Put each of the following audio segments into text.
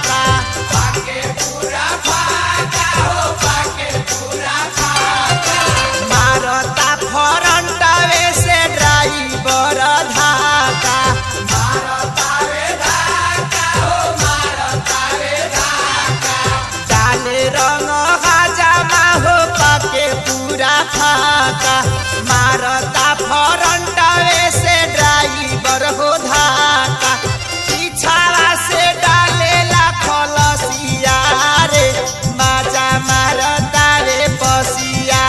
फाका मारता फरंटवे से ड्राइवर धाका डाले रंग हजामा हो पाके पूरा फाका मारता फरंटवे से ड्राइवर हो धाका पीछावा से डालेला खलसिया रे माजा मारता रे बसिया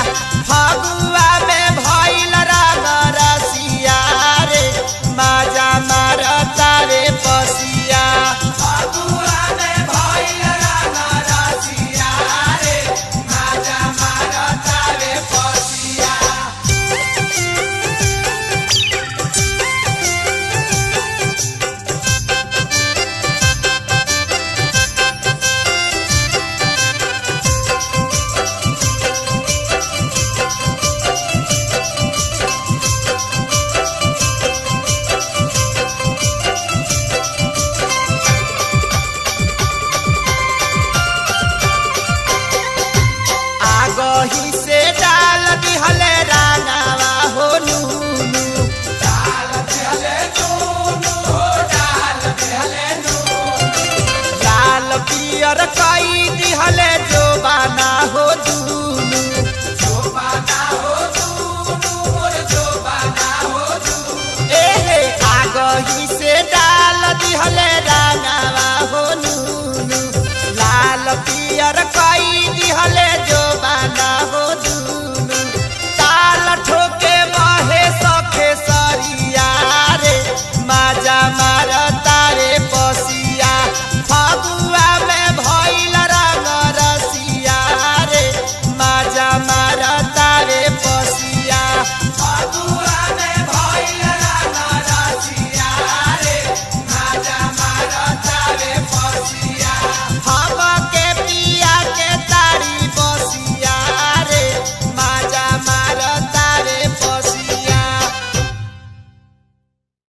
फगुआ में भइल रंग रसिया रे माजा मारता रे बसिया फगुआ में भइल रंग रसिया रे माजा मारता रे बसिया आगही से डाल दिहले रांगावा हो नूनू लाल पियर कई दिहले जोबाना हो दूनू एहे आगही से डाल दिहले रांगावा हो नूनू लाल पियर कई दिहले